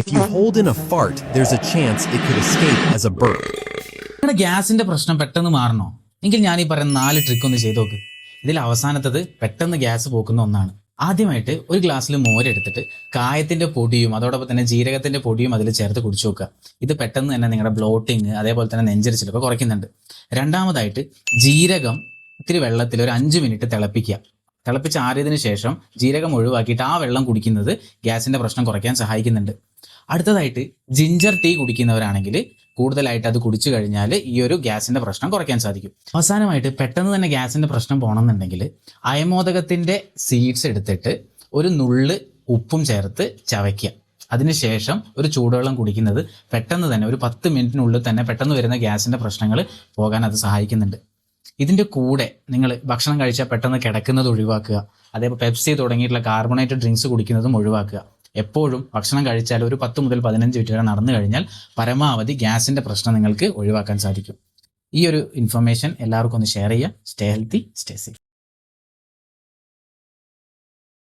If you hold in a fart, there's a chance it could escape as a burp. നിങ്ങളുടെ ഗ്യാസിന്റെ പ്രശ്നം പെട്ടെന്ന് മാറണോ എങ്കിൽ ഞാൻ ഈ പറയുന്ന 4 ട്രിക്ക് ഒന്ന് ചെയ്ത് നോക്ക്. ഇതിൽ അവസാനത്തത് പെട്ടെന്ന് ഗ്യാസ് പോക്കുന്ന ഒന്നാണ്. ആദ്യമായിട്ട് ഒരു ഗ്ലാസ്സിൽ മോരെടുത്തിട്ട് കായത്തിന്റെ പൊടിയും അതോടൊപ്പം തന്നെ ജീരകത്തിന്റെ പൊടിയും അതിൽ ചേർത്ത് കുടിച്ചു നോക്കുക. ഇത് പെട്ടെന്ന് തന്നെ നിങ്ങളുടെ ബ്ലോട്ടിങ് അതേപോലെ തന്നെ നെഞ്ചരിച്ചിലൊക്കെ കുറയ്ക്കുന്നുണ്ട്. രണ്ടാമതായിട്ട് ജീരകം ഇത്തിരി വെള്ളത്തിൽ ഒരു 5 മിനിറ്റ് തിളപ്പിക്കുക. തിളപ്പിച്ച് ആറിയതിനു ശേഷം ജീരകം ഒഴിവാക്കിയിട്ട് ആ വെള്ളം കുടിക്കുന്നത് ഗ്യാസിന്റെ പ്രശ്നം കുറയ്ക്കാൻ സഹായിക്കുന്നുണ്ട്. അടുത്തതായിട്ട് ജിഞ്ചർ ടീ കുടിക്കുന്നവരാണെങ്കിൽ കൂടുതലായിട്ട് അത് കുടിച്ചു കഴിഞ്ഞാൽ ഈ ഒരു ഗ്യാസിന്റെ പ്രശ്നം കുറയ്ക്കാൻ സാധിക്കും. അവസാനമായിട്ട് പെട്ടെന്ന് തന്നെ ഗ്യാസിന്റെ പ്രശ്നം പോകണമെന്നുണ്ടെങ്കിൽ അയമോദകത്തിന്റെ സീഡ്സ് എടുത്തിട്ട് ഒരു നുള്ള് ഉപ്പും ചേർത്ത് ചവയ്ക്കുക. അതിനുശേഷം ഒരു ചൂടുവെള്ളം കുടിക്കുന്നത് പെട്ടെന്ന് തന്നെ ഒരു 10 മിനിറ്റിനുള്ളിൽ തന്നെ പെട്ടെന്ന് വരുന്ന ഗ്യാസിന്റെ പ്രശ്നങ്ങൾ പോകാൻ അത് സഹായിക്കുന്നുണ്ട്. ഇതിന്റെ കൂടെ നിങ്ങൾ ഭക്ഷണം കഴിച്ചാൽ പെട്ടെന്ന് കിടക്കുന്നത് ഒഴിവാക്കുക. അതേപോലെ പെപ്സി തുടങ്ങിയിട്ടുള്ള കാർബണേറ്റഡ് ഡ്രിങ്ക്സ് കുടിക്കുന്നതും ഒഴിവാക്കുക. എപ്പോഴും ഭക്ഷണം കഴിച്ചാൽ ഒരു 10 മുതൽ 15 മിനിറ്റ് വരെ നടന്നു കഴിഞ്ഞാൽ പരമാവധി ഗ്യാസിന്റെ പ്രശ്നം നിങ്ങൾക്ക് ഒഴിവാക്കാൻ സാധിക്കും. ഈ ഒരു ഇൻഫർമേഷൻ എല്ലാവർക്കും ഒന്ന് ഷെയർ ചെയ്യുക. Stay healthy, stay safe.